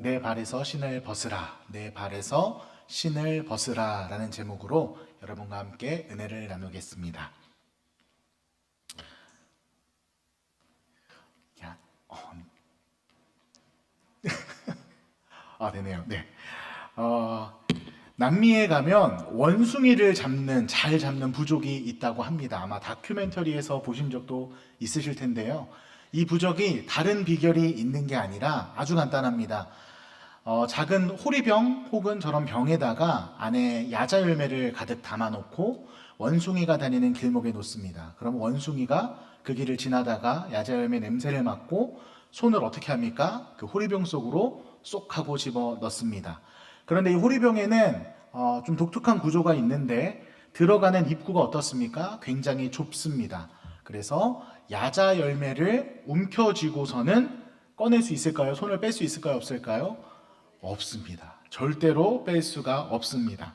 내 발에서 신을 벗으라, 내 발에서 신을 벗으라 라는 제목으로 여러분과 함께 은혜를 나누겠습니다. 야, 되네요. 네. 남미에 가면 원숭이를 잘 잡는 부족이 있다고 합니다. 아마 다큐멘터리에서 보신 적도 있으실 텐데요. 이 부족이 다른 비결이 있는 게 아니라 아주 간단합니다. 작은 호리병 혹은 저런 병에다가 안에 야자 열매를 가득 담아놓고 원숭이가 다니는 길목에 놓습니다. 그럼 원숭이가 그 길을 지나다가 야자 열매 냄새를 맡고 손을 어떻게 합니까? 그 호리병 속으로 쏙 하고 집어 넣습니다. 그런데 이 호리병에는 좀 독특한 구조가 있는데 들어가는 입구가 어떻습니까? 굉장히 좁습니다. 그래서 야자 열매를 움켜쥐고서는 꺼낼 수 있을까요? 손을 뺄 수 있을까요? 없을까요? 없습니다. 절대로 뺄 수가 없습니다.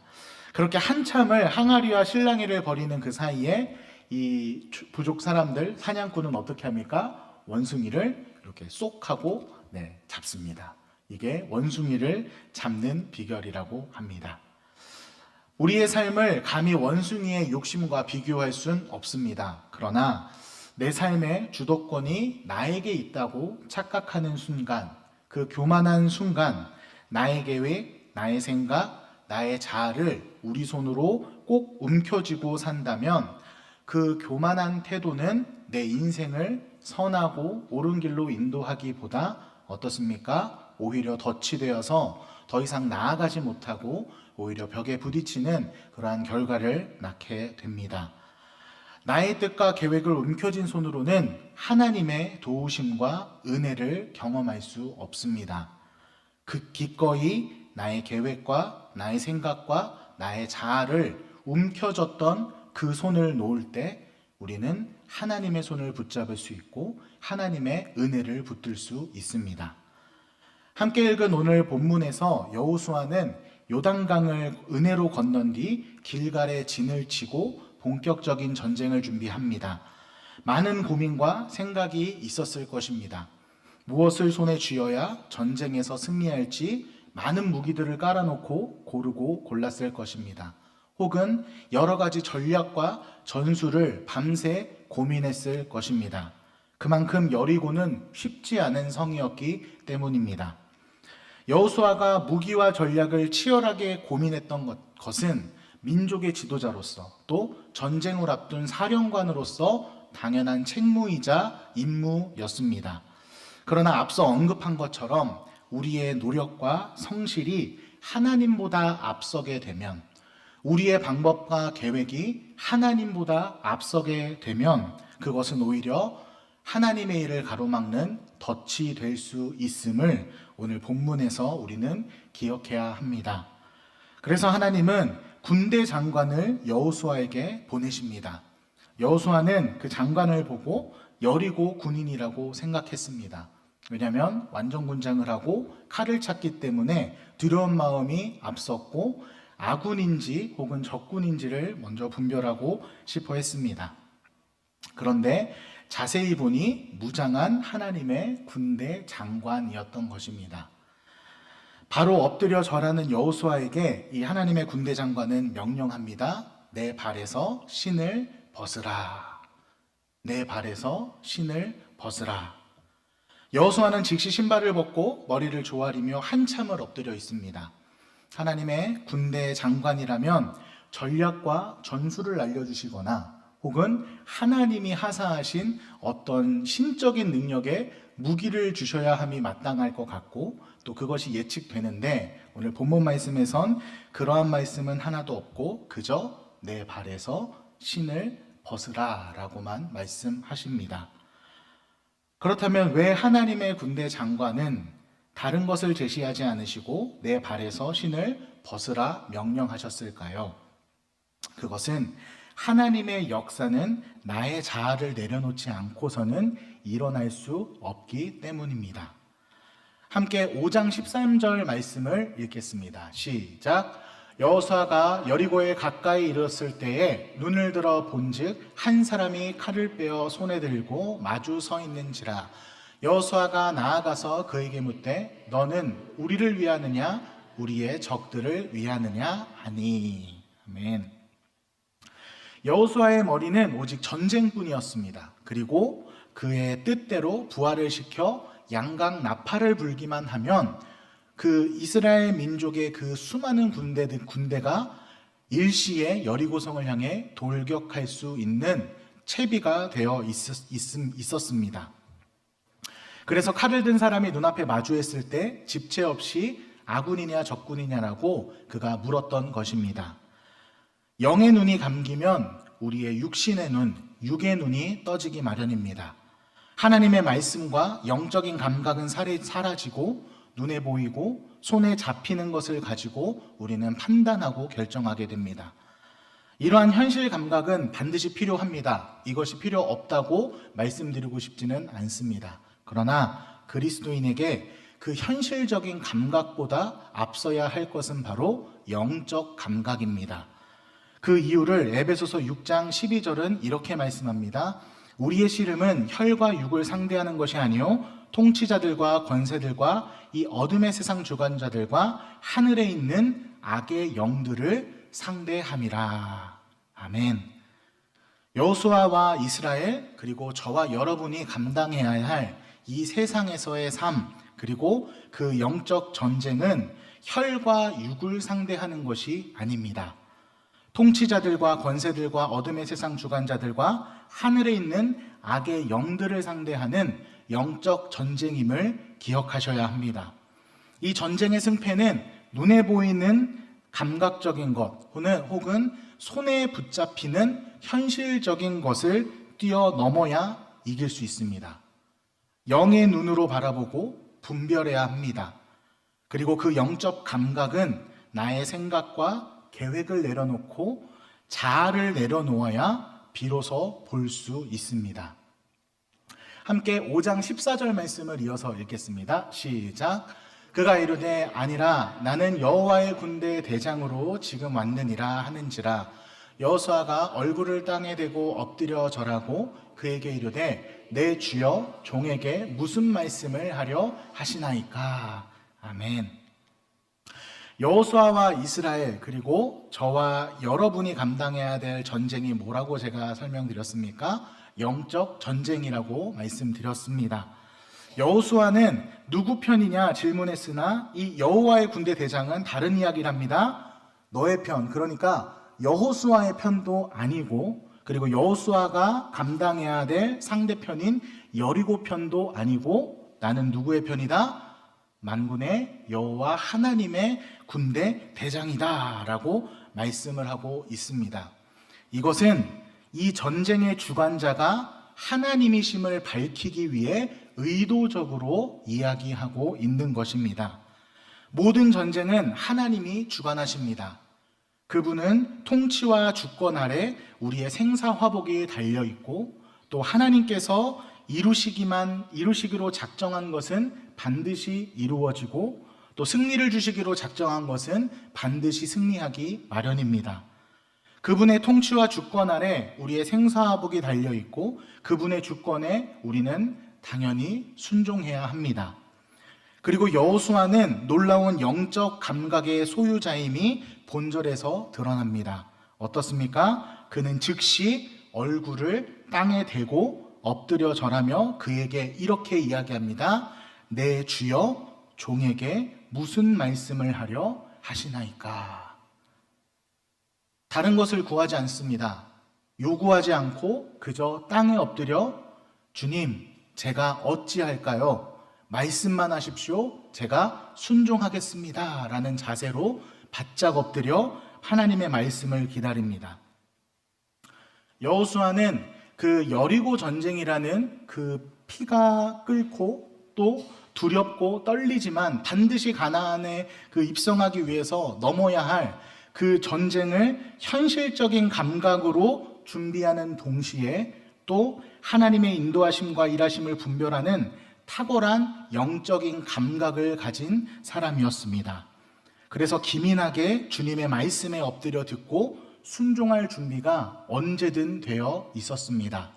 그렇게 한참을 항아리와 실랑이를 벌이는 그 사이에 이 부족 사람들, 사냥꾼은 어떻게 합니까? 원숭이를 이렇게 쏙 하고 잡습니다. 이게 원숭이를 잡는 비결이라고 합니다. 우리의 삶을 감히 원숭이의 욕심과 비교할 수는 없습니다. 그러나 내 삶의 주도권이 나에게 있다고 착각하는 순간, 그 교만한 순간, 나의 계획, 나의 생각, 나의 자아를 우리 손으로 꼭 움켜쥐고 산다면 그 교만한 태도는 내 인생을 선하고 옳은 길로 인도하기보다 어떻습니까? 오히려 덫이 되어서 더 이상 나아가지 못하고 오히려 벽에 부딪히는 그러한 결과를 낳게 됩니다. 나의 뜻과 계획을 움켜쥔 손으로는 하나님의 도우심과 은혜를 경험할 수 없습니다. 그 기꺼이 나의 계획과 나의 생각과 나의 자아를 움켜쥐었던 그 손을 놓을 때 우리는 하나님의 손을 붙잡을 수 있고 하나님의 은혜를 붙들 수 있습니다. 함께 읽은 오늘 본문에서 여호수아는 요단강을 은혜로 건넌 뒤 길갈에 진을 치고 본격적인 전쟁을 준비합니다. 많은 고민과 생각이 있었을 것입니다. 무엇을 손에 쥐어야 전쟁에서 승리할지 많은 무기들을 깔아놓고 고르고 골랐을 것입니다. 혹은 여러 가지 전략과 전술을 밤새 고민했을 것입니다. 그만큼 여리고는 쉽지 않은 성이었기 때문입니다. 여호수아가 무기와 전략을 치열하게 고민했던 것은 민족의 지도자로서 또 전쟁을 앞둔 사령관으로서 당연한 책무이자 임무였습니다. 그러나 앞서 언급한 것처럼 우리의 노력과 성실이 하나님보다 앞서게 되면, 우리의 방법과 계획이 하나님보다 앞서게 되면 그것은 오히려 하나님의 일을 가로막는 덫이 될 수 있음을 오늘 본문에서 우리는 기억해야 합니다. 그래서 하나님은 군대 장관을 여호수아에게 보내십니다. 여호수아는 그 장관을 보고 여리고 군인이라고 생각했습니다. 왜냐하면 완전군장을 하고 칼을 찾기 때문에 두려운 마음이 앞섰고 아군인지 혹은 적군인지를 먼저 분별하고 싶어 했습니다. 그런데 자세히 보니 무장한 하나님의 군대 장관이었던 것입니다. 바로 엎드려 절하는 여호수아에게 이 하나님의 군대 장관은 명령합니다. 내 발에서 신을 벗으라. 내 발에서 신을 벗으라. 여호수아는 즉시 신발을 벗고 머리를 조아리며 한참을 엎드려 있습니다. 하나님의 군대 장관이라면 전략과 전술을 알려주시거나 혹은 하나님이 하사하신 어떤 신적인 능력의 무기를 주셔야 함이 마땅할 것 같고 또 그것이 예측되는데 오늘 본문 말씀에선 그러한 말씀은 하나도 없고 그저 내 발에서 신을 벗으라 라고만 말씀하십니다. 그렇다면 왜 하나님의 군대 장관은 다른 것을 제시하지 않으시고 내 발에서 신을 벗으라 명령하셨을까요? 그것은 하나님의 역사는 나의 자아를 내려놓지 않고서는 일어날 수 없기 때문입니다. 함께 5장 13절 말씀을 읽겠습니다. 시작. 여호수아가 여리고에 가까이 이르렀을 때에 눈을 들어 본즉 한 사람이 칼을 빼어 손에 들고 마주 서 있는지라. 여호수아가 나아가서 그에게 묻되 너는 우리를 위하느냐 우리의 적들을 위하느냐 하니. 아멘. 여호수아의 머리는 오직 전쟁뿐이었습니다. 그리고 그의 뜻대로 부활을 시켜 양각 나팔을 불기만 하면 그 이스라엘 민족의 그 수많은 군대가 일시에 여리고성을 향해 돌격할 수 있는 채비가 되어 있었습니다. 그래서 칼을 든 사람이 눈앞에 마주했을 때 집체 없이 아군이냐 적군이냐라고 그가 물었던 것입니다. 영의 눈이 감기면 우리의 육신의 눈, 육의 눈이 떠지기 마련입니다. 하나님의 말씀과 영적인 감각은 사라지고 눈에 보이고 손에 잡히는 것을 가지고 우리는 판단하고 결정하게 됩니다. 이러한 현실 감각은 반드시 필요합니다. 이것이 필요 없다고 말씀드리고 싶지는 않습니다. 그러나 그리스도인에게 그 현실적인 감각보다 앞서야 할 것은 바로 영적 감각입니다. 그 이유를 에베소서 6장 12절은 이렇게 말씀합니다. 우리의 씨름은 혈과 육을 상대하는 것이 아니요 통치자들과 권세들과 이 어둠의 세상 주관자들과 하늘에 있는 악의 영들을 상대함이라. 아멘. 여호수아와 이스라엘 그리고 저와 여러분이 감당해야 할 이 세상에서의 삶 그리고 그 영적 전쟁은 혈과 육을 상대하는 것이 아닙니다. 통치자들과 권세들과 어둠의 세상 주관자들과 하늘에 있는 악의 영들을 상대하는 영적 전쟁임을 기억하셔야 합니다. 이 전쟁의 승패는 눈에 보이는 감각적인 것 혹은 손에 붙잡히는 현실적인 것을 뛰어넘어야 이길 수 있습니다. 영의 눈으로 바라보고 분별해야 합니다. 그리고 그 영적 감각은 나의 생각과 계획을 내려놓고 자아를 내려놓아야 비로소 볼 수 있습니다. 함께 5장 14절 말씀을 이어서 읽겠습니다. 시작. 그가 이르되 아니라 나는 여호와의 군대의 대장으로 지금 왔느니라 하는지라. 여호수아가 얼굴을 땅에 대고 엎드려 절하고 그에게 이르되 내 주여 종에게 무슨 말씀을 하려 하시나이까. 아멘. 여호수아와 이스라엘 그리고 저와 여러분이 감당해야 될 전쟁이 뭐라고 제가 설명드렸습니까? 영적 전쟁이라고 말씀드렸습니다. 여호수아는 누구 편이냐 질문했으나 이 여호와의 군대 대장은 다른 이야기를 합니다. 너의 편, 그러니까 여호수아의 편도 아니고 그리고 여호수아가 감당해야 될 상대편인 여리고 편도 아니고 나는 누구의 편이다? 만군의 여호와 하나님의 군대 대장이다 라고 말씀을 하고 있습니다. 이것은 이 전쟁의 주관자가 하나님이심을 밝히기 위해 의도적으로 이야기하고 있는 것입니다. 모든 전쟁은 하나님이 주관하십니다. 그분은 통치와 주권 아래 우리의 생사화복이 달려있고 또 하나님께서 이루시기로 작정한 것은 반드시 이루어지고 또 승리를 주시기로 작정한 것은 반드시 승리하기 마련입니다. 그분의 통치와 주권 아래 우리의 생사화복이 달려있고 그분의 주권에 우리는 당연히 순종해야 합니다. 그리고 여호수아는 놀라운 영적 감각의 소유자임이 본절에서 드러납니다. 어떻습니까? 그는 즉시 얼굴을 땅에 대고 엎드려 절하며 그에게 이렇게 이야기합니다. 내 주여 종에게 무슨 말씀을 하려 하시나이까. 다른 것을 구하지 않습니다. 요구하지 않고 그저 땅에 엎드려 주님, 제가 어찌할까요? 말씀만 하십시오. 제가 순종하겠습니다. 라는 자세로 바짝 엎드려 하나님의 말씀을 기다립니다. 여호수아는 그 여리고 전쟁이라는 그 피가 끓고 또 두렵고 떨리지만 반드시 가나안에 그 입성하기 위해서 넘어야 할 그 전쟁을 현실적인 감각으로 준비하는 동시에 또 하나님의 인도하심과 일하심을 분별하는 탁월한 영적인 감각을 가진 사람이었습니다. 그래서 기민하게 주님의 말씀에 엎드려 듣고 순종할 준비가 언제든 되어 있었습니다.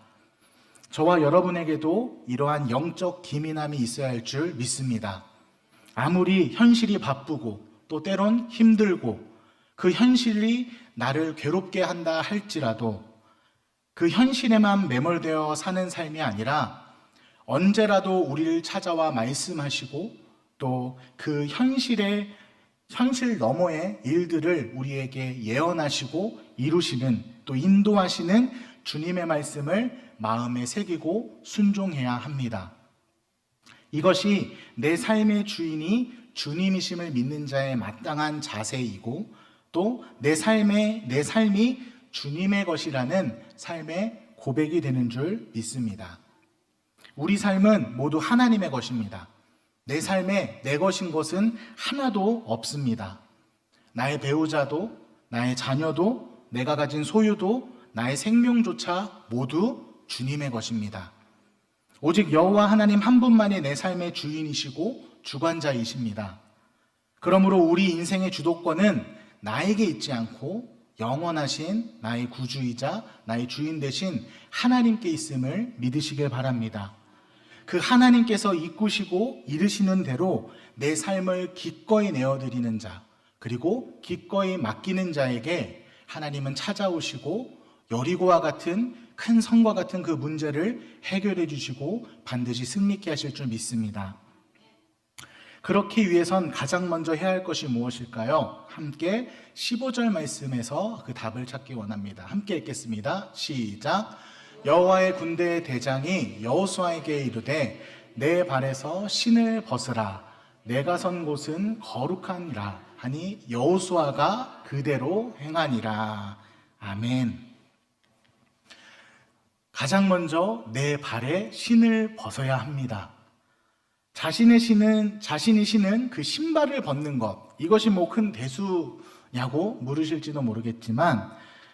저와 여러분에게도 이러한 영적 기민함이 있어야 할 줄 믿습니다. 아무리 현실이 바쁘고 또 때론 힘들고 그 현실이 나를 괴롭게 한다 할지라도 그 현실에만 매몰되어 사는 삶이 아니라 언제라도 우리를 찾아와 말씀하시고 또 그 현실 너머의 일들을 우리에게 예언하시고 이루시는 또 인도하시는 주님의 말씀을 마음에 새기고 순종해야 합니다. 이것이 내 삶의 주인이 주님이심을 믿는 자의 마땅한 자세이고 또 내 삶이 주님의 것이라는 삶의 고백이 되는 줄 믿습니다. 우리 삶은 모두 하나님의 것입니다. 내 삶에 내 것인 것은 하나도 없습니다. 나의 배우자도, 나의 자녀도, 내가 가진 소유도, 나의 생명조차 모두 주님의 것입니다. 오직 여호와 하나님 한 분만이 내 삶의 주인이시고 주관자이십니다. 그러므로 우리 인생의 주도권은 나에게 있지 않고 영원하신 나의 구주이자 나의 주인 되신 하나님께 있음을 믿으시길 바랍니다. 그 하나님께서 이끄시고 이르시는 대로 내 삶을 기꺼이 내어드리는 자, 그리고 기꺼이 맡기는 자에게 하나님은 찾아오시고 여리고와 같은 큰 성과 같은 그 문제를 해결해 주시고 반드시 승리케 하실 줄 믿습니다. 그렇기 위해선 가장 먼저 해야 할 것이 무엇일까요? 함께 15절 말씀에서 그 답을 찾기 원합니다. 함께 읽겠습니다. 시작. 여호와의 군대의 대장이 여호수아에게 이르되 내 발에서 신을 벗으라. 내가 선 곳은 거룩하니라 하니 여호수아가 그대로 행하니라. 아멘. 가장 먼저 내 발에 신을 벗어야 합니다. 자신이 신은 그 신발을 벗는 것, 이것이 뭐 큰 대수냐고 물으실지도 모르겠지만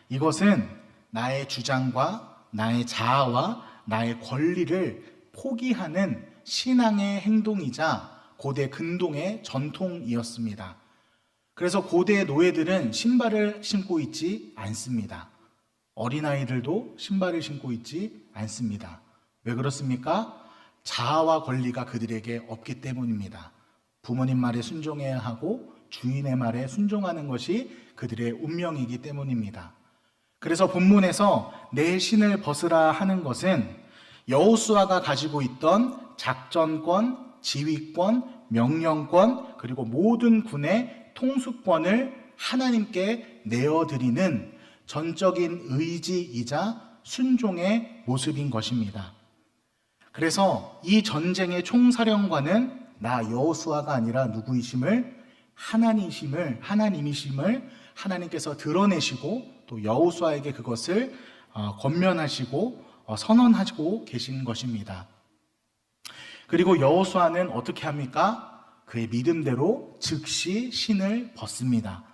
이것은 나의 주장과 나의 자아와 나의 권리를 포기하는 신앙의 행동이자 고대 근동의 전통이었습니다. 그래서 고대 노예들은 신발을 신고 있지 않습니다. 어린아이들도 신발을 신고 있지 않습니다. 왜 그렇습니까? 자아와 권리가 그들에게 없기 때문입니다. 부모님 말에 순종해야 하고 주인의 말에 순종하는 것이 그들의 운명이기 때문입니다. 그래서 본문에서 내 신을 벗으라 하는 것은 여호수아가 가지고 있던 작전권, 지휘권, 명령권, 그리고 모든 군의 통수권을 하나님께 내어드리는 전적인 의지이자 순종의 모습인 것입니다. 그래서 이 전쟁의 총사령관은 나 여호수아가 아니라 누구이심을 하나님이심을 하나님께서 드러내시고 또 여호수아에게 그것을 권면하시고 선언하시고 계신 것입니다. 그리고 여호수아는 어떻게 합니까? 그의 믿음대로 즉시 신을 벗습니다.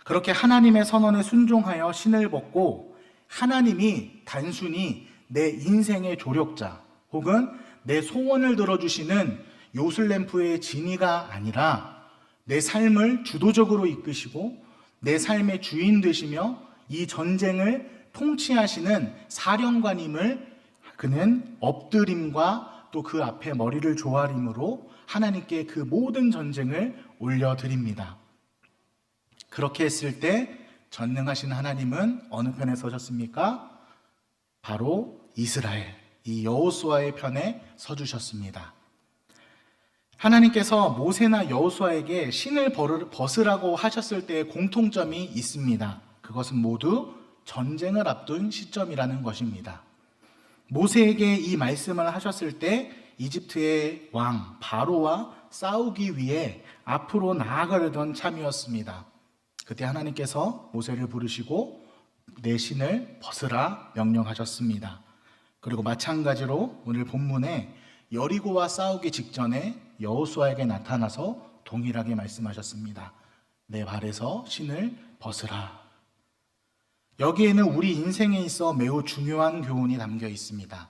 그렇게 하나님의 선언에 순종하여 신을 벗고 하나님이 단순히 내 인생의 조력자 혹은 내 소원을 들어주시는 요술램프의 지니가 아니라 내 삶을 주도적으로 이끄시고 내 삶의 주인 되시며 이 전쟁을 통치하시는 사령관임을 그는 엎드림과 또 그 앞에 머리를 조아림으로 하나님께 그 모든 전쟁을 올려드립니다. 그렇게 했을 때 전능하신 하나님은 어느 편에 서셨습니까? 바로 이스라엘, 이 여호수아의 편에 서주셨습니다. 하나님께서 모세나 여호수아에게 신을 벗으라고 하셨을 때의 공통점이 있습니다. 그것은 모두 전쟁을 앞둔 시점이라는 것입니다. 모세에게 이 말씀을 하셨을 때 이집트의 왕 바로와 싸우기 위해 앞으로 나아가려던 참이었습니다. 그때 하나님께서 모세를 부르시고 내 신을 벗으라 명령하셨습니다. 그리고 마찬가지로 오늘 본문에 여리고와 싸우기 직전에 여호수아에게 나타나서 동일하게 말씀하셨습니다. 내 발에서 신을 벗으라. 여기에는 우리 인생에 있어 매우 중요한 교훈이 담겨 있습니다.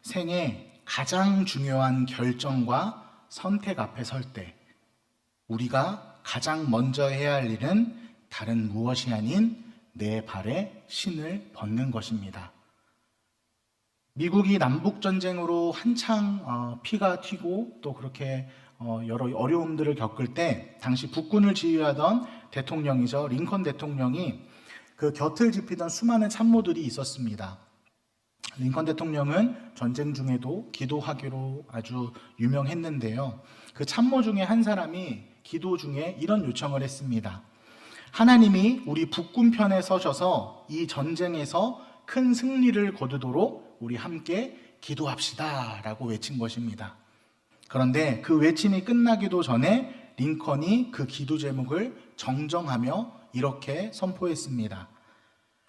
생애 가장 중요한 결정과 선택 앞에 설 때 우리가 가장 먼저 해야 할 일은 다른 무엇이 아닌 내 발에 신을 벗는 것입니다. 미국이 남북전쟁으로 한창 피가 튀고 또 그렇게 여러 어려움들을 겪을 때 당시 북군을 지휘하던 대통령이죠. 링컨 대통령이 그 곁을 지피던 수많은 참모들이 있었습니다. 링컨 대통령은 전쟁 중에도 기도하기로 아주 유명했는데요. 그 참모 중에 한 사람이 기도 중에 이런 요청을 했습니다. 하나님이 우리 북군 편에 서셔서 이 전쟁에서 큰 승리를 거두도록 우리 함께 기도합시다 라고 외친 것입니다. 그런데 그 외침이 끝나기도 전에 링컨이 그 기도 제목을 정정하며 이렇게 선포했습니다.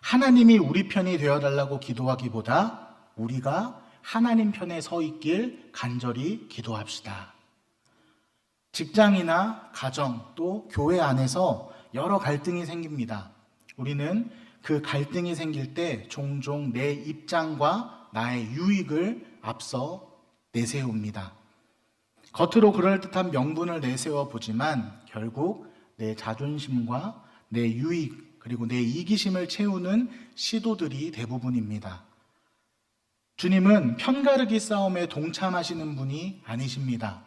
하나님이 우리 편이 되어달라고 기도하기보다 우리가 하나님 편에 서 있길 간절히 기도합시다. 직장이나 가정 또 교회 안에서 여러 갈등이 생깁니다. 우리는 그 갈등이 생길 때 종종 내 입장과 나의 유익을 앞서 내세웁니다. 겉으로 그럴듯한 명분을 내세워 보지만 결국 내 자존심과 내 유익 그리고 내 이기심을 채우는 시도들이 대부분입니다. 주님은 편가르기 싸움에 동참하시는 분이 아니십니다.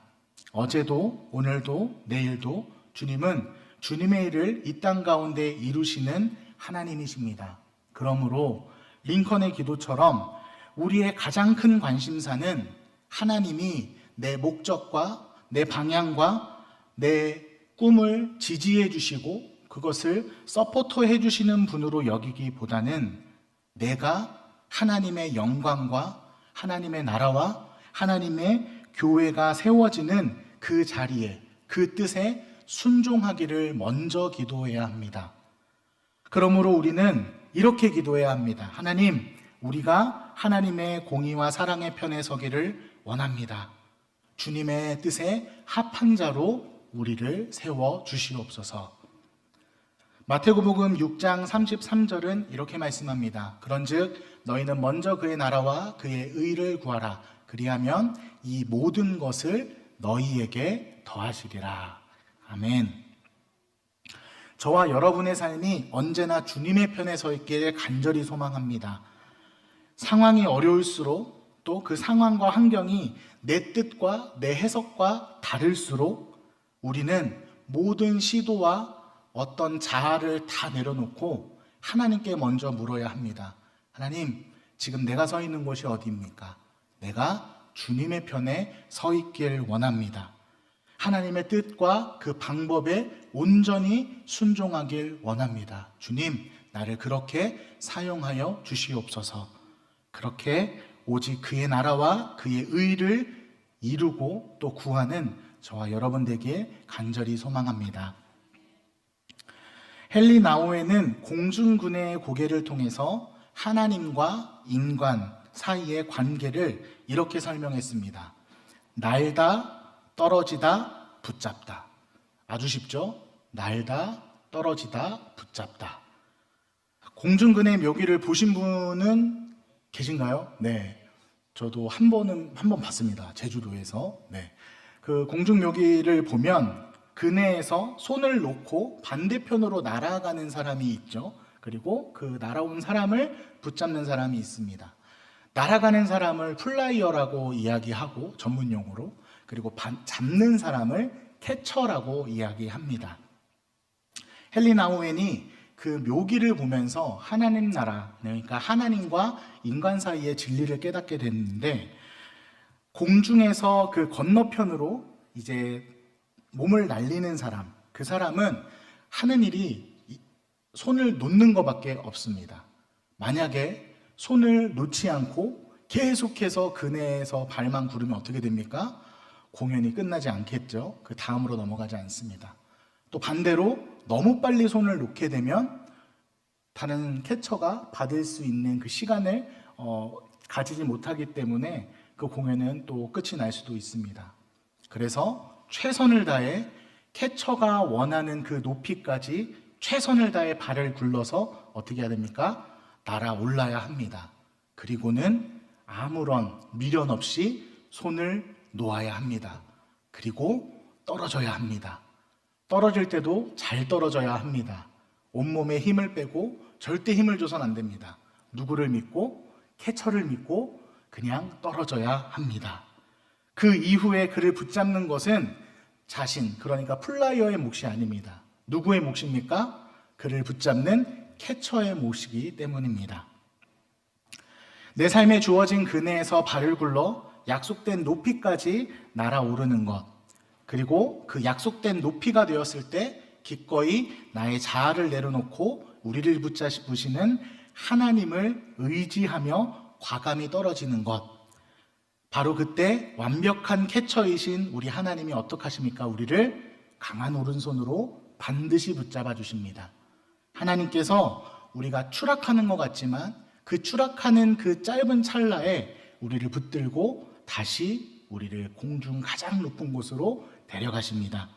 어제도 오늘도 내일도 주님은 주님의 일을 이 땅 가운데 이루시는 하나님이십니다. 그러므로 링컨의 기도처럼 우리의 가장 큰 관심사는 하나님이 내 목적과 내 방향과 내 꿈을 지지해 주시고 그것을 서포터해 주시는 분으로 여기기보다는 내가 하나님의 영광과 하나님의 나라와 하나님의 교회가 세워지는 그 자리에 그 뜻에 순종하기를 먼저 기도해야 합니다. 그러므로 우리는 이렇게 기도해야 합니다. 하나님, 우리가 하나님의 공의와 사랑의 편에 서기를 원합니다. 주님의 뜻에 합한 자로 우리를 세워 주시옵소서. 마태복음 6장 33절은 이렇게 말씀합니다. 그런즉 너희는 먼저 그의 나라와 그의 의를 구하라. 그리하면 이 모든 것을 너희에게 더하시리라. 아멘. 저와 여러분의 삶이 언제나 주님의 편에 서 있기를 간절히 소망합니다. 상황이 어려울수록 또 그 상황과 환경이 내 뜻과 내 해석과 다를수록 우리는 모든 시도와 어떤 자아를 다 내려놓고 하나님께 먼저 물어야 합니다. 하나님, 지금 내가 서 있는 곳이 어디입니까? 내가 주님의 편에 서 있길 원합니다. 하나님의 뜻과 그 방법에 온전히 순종하길 원합니다. 주님, 나를 그렇게 사용하여 주시옵소서. 그렇게 오직 그의 나라와 그의 의를 이루고 또 구하는 저와 여러분 되기에 간절히 소망합니다. 헨리 나우에는 공중군의 고개를 통해서 하나님과 인간 사이의 관계를 이렇게 설명했습니다. 날다, 떨어지다, 붙잡다. 아주 쉽죠? 날다, 떨어지다, 붙잡다. 공중근의 묘기를 보신 분은 계신가요? 네. 저도 한 번 봤습니다. 제주도에서. 네. 그 공중묘기를 보면 그네에서 손을 놓고 반대편으로 날아가는 사람이 있죠. 그리고 그 날아온 사람을 붙잡는 사람이 있습니다. 날아가는 사람을 플라이어라고 이야기하고 전문 용어로, 그리고 잡는 사람을 캐쳐라고 이야기합니다. 헨리 나우엔이 그 묘기를 보면서 하나님 나라, 그러니까 하나님과 인간 사이의 진리를 깨닫게 됐는데, 공중에서 그 건너편으로 이제 몸을 날리는 사람, 그 사람은 하는 일이 손을 놓는 것밖에 없습니다. 만약에 손을 놓지 않고 계속해서 그네에서 발만 구르면 어떻게 됩니까? 공연이 끝나지 않겠죠. 그 다음으로 넘어가지 않습니다. 또 반대로 너무 빨리 손을 놓게 되면 다른 캐쳐가 받을 수 있는 그 시간을 가지지 못하기 때문에 그 공연은 또 끝이 날 수도 있습니다. 그래서 최선을 다해 캐쳐가 원하는 그 높이까지 최선을 다해 발을 굴러서 어떻게 해야 됩니까? 날아올라야 합니다. 그리고는 아무런 미련 없이 손을 놓아야 합니다. 그리고 떨어져야 합니다. 떨어질 때도 잘 떨어져야 합니다. 온몸에 힘을 빼고 절대 힘을 줘선 안 됩니다. 누구를 믿고? 캐쳐를 믿고 그냥 떨어져야 합니다. 그 이후에 그를 붙잡는 것은 자신, 그러니까 플라이어의 몫이 아닙니다. 누구의 몫입니까? 그를 붙잡는 캐쳐의 몫이기 때문입니다. 내 삶에 주어진 그네에서 발을 굴러 약속된 높이까지 날아오르는 것, 그리고 그 약속된 높이가 되었을 때 기꺼이 나의 자아를 내려놓고 우리를 붙잡으시는 하나님을 의지하며 과감히 떨어지는 것, 바로 그때 완벽한 캐쳐이신 우리 하나님이 어떻게 하십니까? 우리를 강한 오른손으로 반드시 붙잡아 주십니다. 하나님께서 우리가 추락하는 것 같지만 그 추락하는 그 짧은 찰나에 우리를 붙들고 다시 우리를 공중 가장 높은 곳으로 데려가십니다.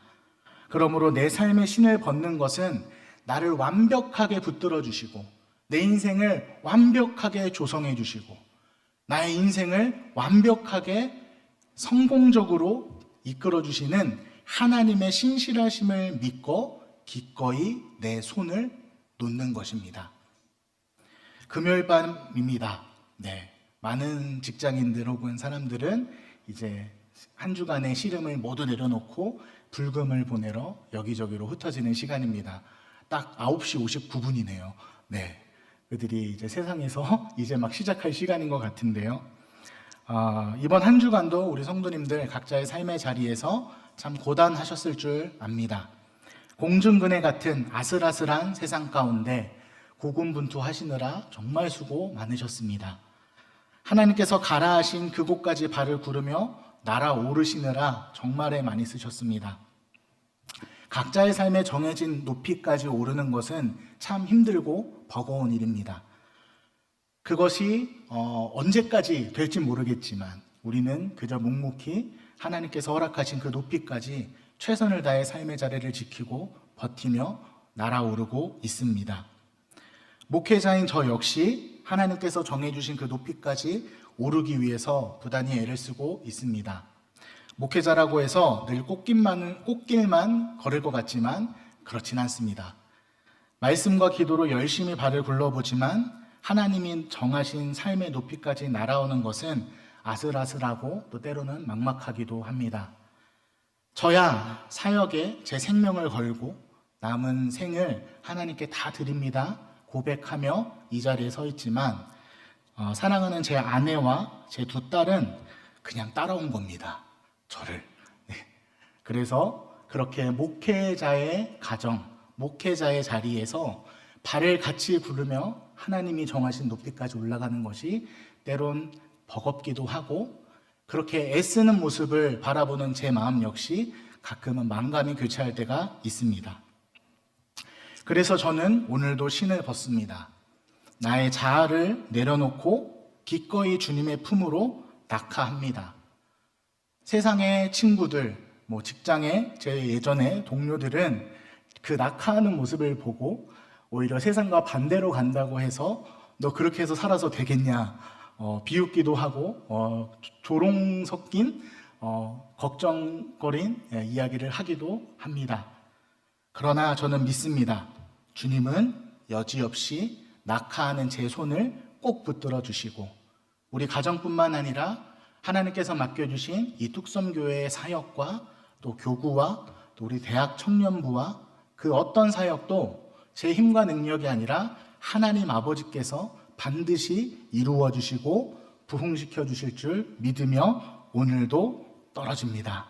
그러므로 내 삶의 신을 벗는 것은 나를 완벽하게 붙들어 주시고 내 인생을 완벽하게 조성해 주시고 나의 인생을 완벽하게 성공적으로 이끌어 주시는 하나님의 신실하심을 믿고 기꺼이 내 손을 놓는 것입니다. 금요일 밤입니다. 네, 많은 직장인들 혹은 사람들은 이제 한 주간의 시름을 모두 내려놓고 불금을 보내러 여기저기로 흩어지는 시간입니다. 딱 9시 59분이네요. 네, 그들이 이제 세상에서 이제 막 시작할 시간인 것 같은데요. 이번 한 주간도 우리 성도님들 각자의 삶의 자리에서 참 고단하셨을 줄 압니다. 공중근해 같은 아슬아슬한 세상 가운데 고군분투하시느라 정말 수고 많으셨습니다. 하나님께서 가라 하신 그곳까지 발을 구르며 날아오르시느라 정말에 많이 쓰셨습니다. 각자의 삶에 정해진 높이까지 오르는 것은 참 힘들고 버거운 일입니다. 그것이 언제까지 될지 모르겠지만 우리는 그저 묵묵히 하나님께서 허락하신 그 높이까지 최선을 다해 삶의 자리를 지키고 버티며 날아오르고 있습니다. 목회자인 저 역시 하나님께서 정해주신 그 높이까지 오르기 위해서 부단히 애를 쓰고 있습니다. 목회자라고 해서 늘 꽃길만 걸을 것 같지만 그렇진 않습니다. 말씀과 기도로 열심히 발을 굴러보지만 하나님이 정하신 삶의 높이까지 날아오는 것은 아슬아슬하고 또 때로는 막막하기도 합니다. 저야 사역에 제 생명을 걸고 남은 생을 하나님께 다 드립니다 고백하며 이 자리에 서 있지만 사랑하는 제 아내와 제 두 딸은 그냥 따라온 겁니다. 저를. 네. 그래서 그렇게 목회자의 가정, 목회자의 자리에서 발을 같이 구르며 하나님이 정하신 높이까지 올라가는 것이 때론 버겁기도 하고 그렇게 애쓰는 모습을 바라보는 제 마음 역시 가끔은 만감이 교차할 때가 있습니다. 그래서 저는 오늘도 신을 벗습니다. 나의 자아를 내려놓고 기꺼이 주님의 품으로 낙하합니다. 세상의 친구들, 직장의 제 예전의 동료들은 그 낙하하는 모습을 보고 오히려 세상과 반대로 간다고 해서 너 그렇게 해서 살아서 되겠냐 비웃기도 하고 조롱 섞인 걱정거린 이야기를 하기도 합니다. 그러나 저는 믿습니다. 주님은 여지없이 낙하하는 제 손을 꼭 붙들어 주시고 우리 가정뿐만 아니라 하나님께서 맡겨주신 이 뚝섬교회의 사역과 또 교구와 또 우리 대학 청년부와 그 어떤 사역도 제 힘과 능력이 아니라 하나님 아버지께서 반드시 이루어 주시고 부흥시켜 주실 줄 믿으며 오늘도 떨어집니다.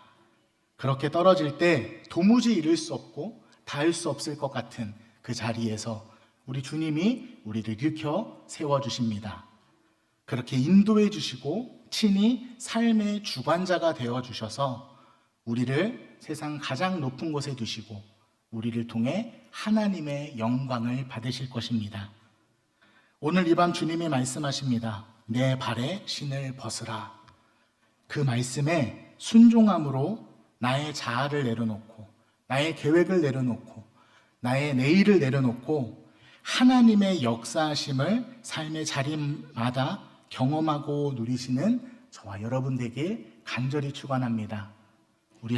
그렇게 떨어질 때 도무지 이룰 수 없고 닿을 수 없을 것 같은 그 자리에서 우리 주님이 우리를 일으켜 세워주십니다. 그렇게 인도해 주시고 친히 삶의 주관자가 되어 주셔서 우리를 세상 가장 높은 곳에 두시고 우리를 통해 하나님의 영광을 받으실 것입니다. 오늘 이 밤 주님이 말씀하십니다. 내 발에 신을 벗으라. 그 말씀에 순종함으로 나의 자아를 내려놓고 나의 계획을 내려놓고 나의 내일을 내려놓고 하나님의 역사하심을 삶의 자리마다 경험하고 누리시는 저와 여러분 되길 간절히 축원합니다. 우리